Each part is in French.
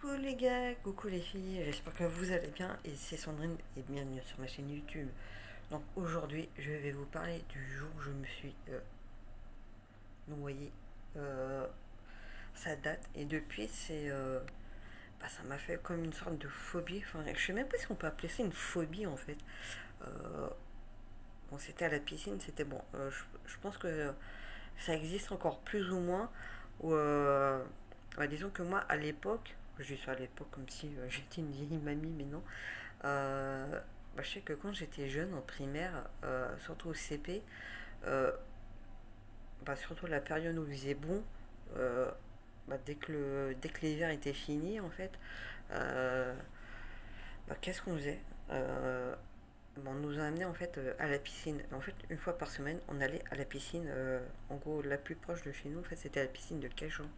Coucou les gars, coucou les filles, j'espère que vous allez bien et c'est Sandrine et bienvenue sur ma chaîne YouTube. Donc aujourd'hui je vais vous parler du jour où je me suis noyé. Ça date et depuis ça m'a fait comme une sorte de phobie. Enfin je sais même pas si on peut appeler ça une phobie en fait. Euh, bon c'était à la piscine, c'était bon. Je pense que ça existe encore plus ou moins. Ou disons que moi à l'époque, je dis ça à l'époque comme si j'étais une vieille mamie, mais non. Euh, je sais que quand j'étais jeune en primaire, surtout au CP, euh, surtout la période où il faisait bon, euh, dès que l'hiver était fini en fait, euh, qu'est-ce qu'on faisait? On nous a amené en fait à la piscine. En fait, une fois par semaine, on allait à la piscine. En gros, la plus proche de chez nous, en fait, c'était la piscine de Cajon.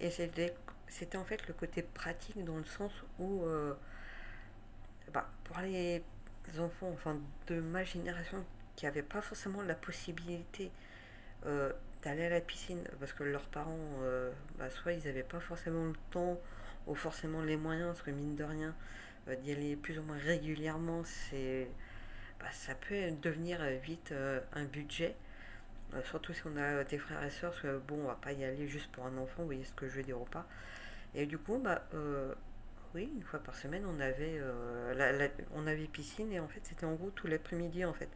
Et c'était en fait le côté pratique dans le sens où, pour les enfants, enfin de ma génération, qui n'avaient pas forcément la possibilité euh, d'aller à la piscine parce que leurs parents, soit ils n'avaient pas forcément le temps ou forcément les moyens, parce que mine de rien, d'y aller plus ou moins régulièrement, ça peut devenir vite un budget. Surtout si on a des frères et sœurs, parce que bon, on va pas y aller juste pour un enfant, vous voyez ce que je veux dire ou pas. Et du coup, oui, une fois par semaine, on avait piscine et en fait, c'était en gros tout l'après-midi en fait.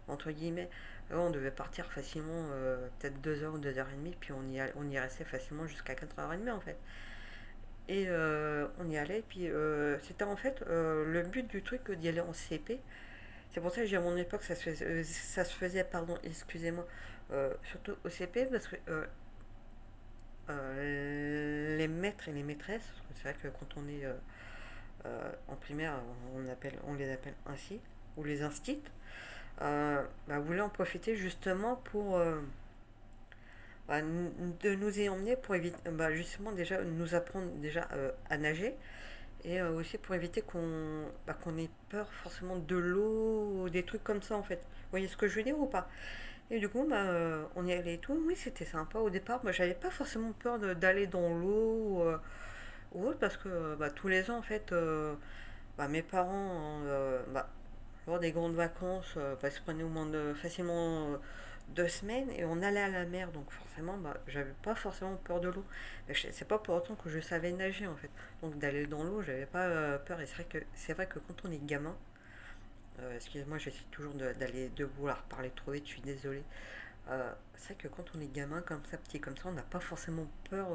Entre guillemets, on devait partir facilement, peut-être 2 heures ou 2 heures et demie, puis on y restait facilement jusqu'à 4 heures et demie en fait. Et on y allait, puis c'était en fait le but du truc d'y aller en CP. C'est pour ça que j'ai à mon époque, ça se faisait, pardon, excusez-moi, surtout au CP, parce que les maîtres et les maîtresses, c'est vrai que quand on est en primaire, on les appelle ainsi, ou les instits, voulaient en profiter justement pour de nous y emmener pour éviter, justement déjà nous apprendre déjà à nager et aussi pour éviter qu'on ait peur forcément de l'eau ou des trucs comme ça en fait. Vous voyez ce que je veux dire ou pas? Et du coup, on y allait et tout. Oui, c'était sympa au départ. Moi, j'avais pas forcément peur d'aller dans l'eau ou autre parce que tous les ans en fait, mes parents, lors des grandes vacances, ils se prenaient au moins facilement 2 semaines et on allait à la mer. Donc forcément, j'avais pas forcément peur de l'eau. Mais c'est pas pour autant que je savais nager en fait. Donc d'aller dans l'eau, j'avais pas peur. Et c'est vrai que quand on est gamin, excusez-moi, j'essaie toujours de vouloir parler trop vite, je suis désolée. C'est vrai que quand on est gamin comme ça, petit comme ça, on n'a pas forcément peur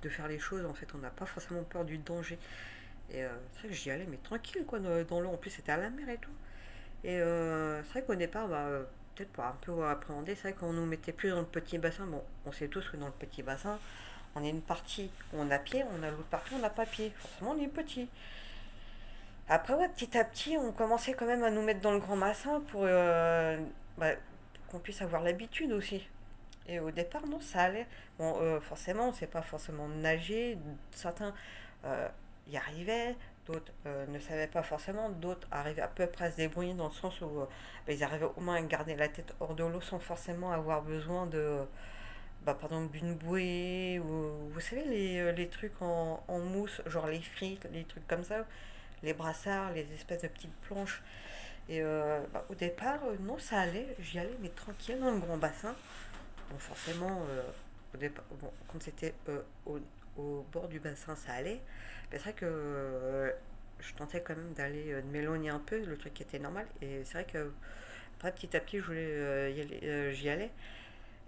de faire les choses. En fait, on n'a pas forcément peur du danger. Et c'est vrai que j'y allais, mais tranquille, quoi, dans l'eau. En plus, c'était à la mer et tout. Et c'est vrai qu'au départ, peut-être pour un peu appréhender, c'est vrai qu'on nous mettait plus dans le petit bassin. Bon, on sait tous que dans le petit bassin, on a une partie où on a pied, on a l'autre partie où on n'a pas pied. Forcément, on est petit. Après, ouais, petit à petit, on commençait quand même à nous mettre dans le grand bassin pour qu'on puisse avoir l'habitude aussi. Et au départ, non, ça allait. Bon, forcément, on ne sait pas forcément nager. Certains y arrivaient, d'autres ne savaient pas forcément, d'autres arrivaient à peu près à se débrouiller dans le sens où ils arrivaient au moins à garder la tête hors de l'eau sans forcément avoir besoin par exemple, d'une bouée ou vous savez, les trucs en mousse, genre les frites, les trucs comme ça, les brassards, les espèces de petites planches. Et au départ, non, ça allait, j'y allais, mais tranquille dans le grand bassin. Bon, forcément, au départ, bon, quand c'était au bord du bassin, ça allait. Mais c'est vrai que je tentais quand même de m'éloigner un peu, le truc qui était normal. Et c'est vrai que après, petit à petit, j'y allais.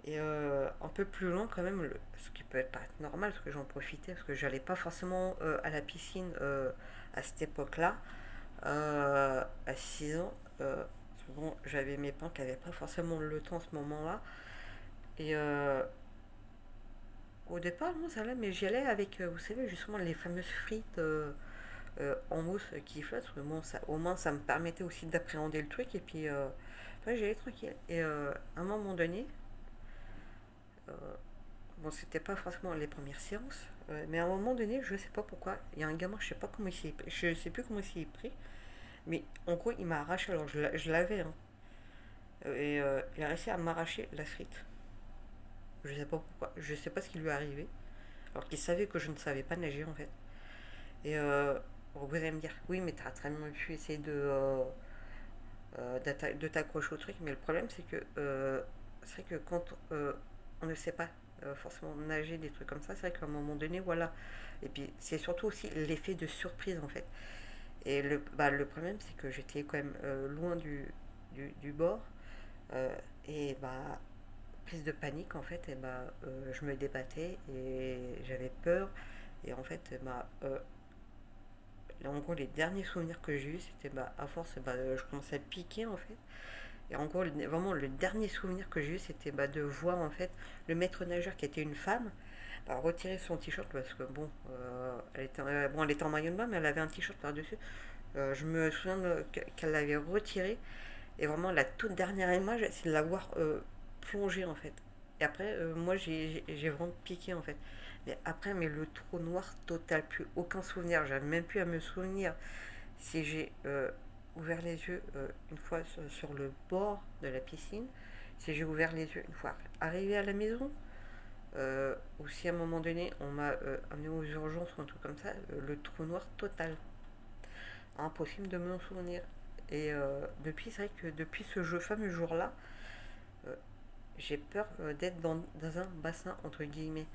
Et un peu plus loin, quand même, ce qui peut être paraître normal, parce que j'en profitais, parce que j'allais pas forcément à la piscine à cette époque-là, à 6 ans. Bon, j'avais mes parents qui n'avaient pas forcément le temps à ce moment-là. Et au départ, non, ça allait, mais j'y allais avec, vous savez, justement, les fameuses frites en mousse qui flottent. Parce que bon, au moins, ça me permettait aussi d'appréhender le truc. Et puis, ouais, j'y allais tranquille. Et à un moment donné, euh, bon, c'était pas forcément les premières séances, mais à un moment donné, je sais pas pourquoi, il y a un gamin, je sais plus comment il s'y est pris, mais en gros, il m'a arraché, alors je l'avais, hein, et il a réussi à m'arracher la frite. Je sais pas pourquoi, je sais pas ce qui lui est arrivé, alors qu'il savait que je ne savais pas nager en fait. Et vous allez me dire, oui, mais tu as très bien pu essayer de t'accrocher au truc, mais le problème c'est vrai que quand on ne sait pas forcément nager, des trucs comme ça, c'est vrai qu'à un moment donné, voilà. Et puis c'est surtout aussi l'effet de surprise en fait. Et le problème c'est que j'étais quand même loin du bord. euh, et bah, prise de panique en fait, et bah, je me débattais et j'avais peur. Et en fait, bah, là, en gros, les derniers souvenirs que j'ai eu, c'était bah, à force, bah, je commençais à piquer en fait. Et en gros, vraiment, le dernier souvenir que j'ai eu, c'était bah, de voir en fait le maître nageur qui était une femme bah, retirer son t-shirt parce que bon, bon, elle était en maillot de bain, mais elle avait un t-shirt par-dessus. Je me souviens qu'elle l'avait retiré. Et vraiment, la toute dernière image, c'est de la voir plonger en fait. Et après, moi, j'ai vraiment piqué en fait. Mais après, mais le trou noir total, plus aucun souvenir. J'avais même plus à me souvenir si j'ai ouvert les yeux une fois sur le bord de la piscine, si j'ai ouvert les yeux une fois arrivé à la maison, ou si à un moment donné on m'a amené aux urgences ou un truc comme ça, le trou noir total. Impossible de me souvenir. Et depuis, c'est vrai que depuis ce fameux jour-là, euh, j'ai peur d'être dans un bassin, entre guillemets.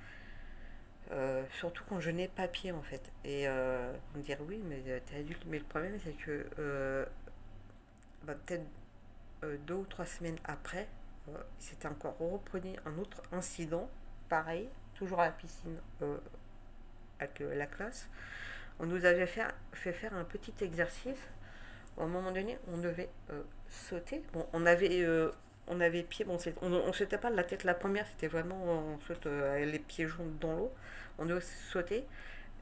Surtout quand je n'ai pas pied en fait. Et on me dire oui, mais t'es adulte. Mais le problème c'est que bah, peut-être 2 ou 3 semaines après, c'était encore reproduit un autre incident, pareil, toujours à la piscine avec la classe. On nous avait fait faire un petit exercice. À un moment donné, on devait sauter. Bon, on avait pied. Bon, on ne sautait pas de la tête la première, c'était vraiment on saute les pieds jaunes dans l'eau. On devait sauter.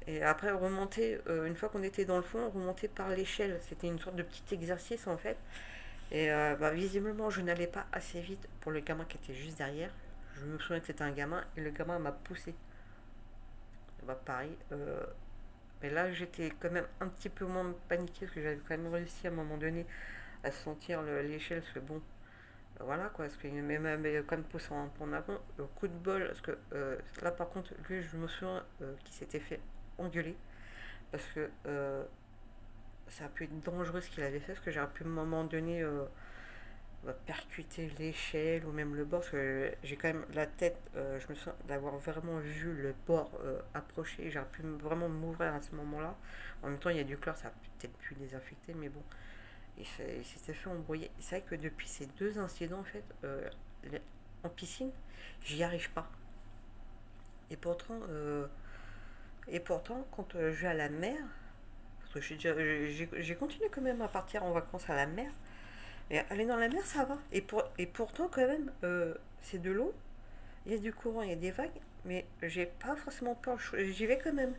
Et après, remonter, une fois qu'on était dans le fond, on remontait par l'échelle. C'était une sorte de petit exercice en fait. Et bah, visiblement, je n'allais pas assez vite pour le gamin qui était juste derrière. Je me souviens que c'était un gamin et le gamin m'a poussé. Bah, pareil. Mais là, j'étais quand même un petit peu moins paniquée parce que j'avais quand même réussi à un moment donné à sentir l'échelle. Parce que bon, voilà quoi. Parce qu'il m'avait quand même poussé en avant. Coup de bol. Parce que là, par contre, lui, je me souviens qu'il s'était fait engueuler. Parce que ça a pu être dangereux ce qu'il avait fait. Parce que j'aurais pu à un moment donné percuter l'échelle ou même le bord, parce que j'ai quand même la tête, je me souviens d'avoir vraiment vu le bord approcher, j'aurais pu vraiment m'ouvrir à ce moment-là. En même temps, il y a du chlore, ça a peut-être pu désinfecter, mais bon, il s'était fait embrouiller. C'est vrai que depuis ces 2 incidents, en fait, en piscine, j'y arrive pas. Et pourtant, quand je vais à la mer, parce que j'ai continué quand même à partir en vacances à la mer, et aller dans la mer, ça va. Et pourtant, quand même, c'est de l'eau, il y a du courant, il y a des vagues, mais j'ai pas forcément peur. J'y vais quand même.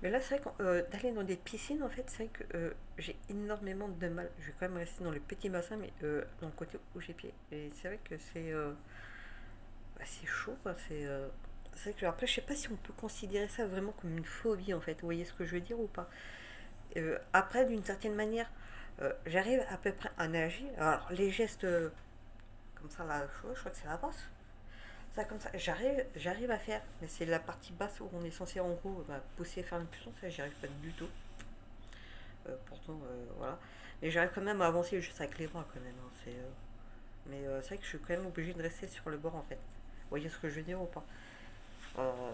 Mais là, c'est vrai que d'aller dans des piscines, en fait, c'est vrai que j'ai énormément de mal. Je vais quand même rester dans le petit bassin, mais dans le côté où j'ai pied. Et c'est vrai que c'est chaud, quoi. C'est vrai que après, je sais pas si on peut considérer ça vraiment comme une phobie, en fait. Vous voyez ce que je veux dire ou pas? Après, d'une certaine manière, j'arrive à peu près à nager. Alors, les gestes comme ça, là, je crois que c'est la basse. Ça, comme ça, j'arrive à faire, mais c'est la partie basse où on est censé en gros bah, pousser, faire une puissance, ça, j'y arrive pas du tout. Pourtant, voilà. Mais j'arrive quand même à avancer juste avec les bras, quand même. Hein, mais c'est vrai que je suis quand même obligé de rester sur le bord, en fait. Vous voyez ce que je veux dire ou pas? Euh,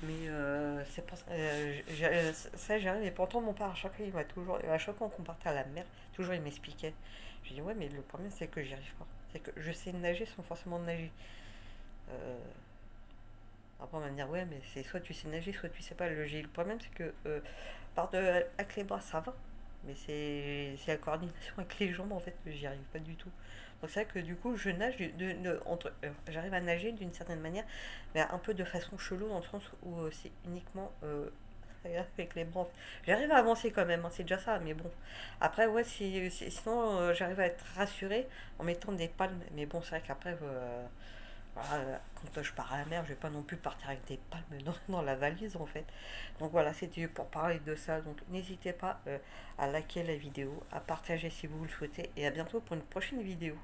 mais c'est pour ça, ça j'arrive, et pourtant mon père à chaque fois il m'a toujours, à chaque fois qu'on partait à la mer, toujours il m'expliquait. Je dis ouais mais le problème c'est que j'y arrive pas. C'est que je sais nager sans forcément nager. Euh, Après on va me dire ouais mais c'est soit tu sais nager soit tu sais pas. Le problème c'est que avec les bras ça va. Mais c'est la coordination avec les jambes en fait que j'y arrive pas du tout. Donc c'est vrai que du coup je nage j'arrive à nager d'une certaine manière, mais un peu de façon chelou dans le sens où c'est uniquement avec les bras. J'arrive à avancer quand même, hein, c'est déjà ça, mais bon. Après ouais sinon j'arrive à être rassurée en mettant des palmes, mais bon c'est vrai qu'après voilà, quand je pars à la mer, je vais pas non plus partir avec des palmes dans la valise en fait. Donc voilà, c'était pour parler de ça. Donc n'hésitez pas à liker la vidéo, à partager si vous le souhaitez, et à bientôt pour une prochaine vidéo.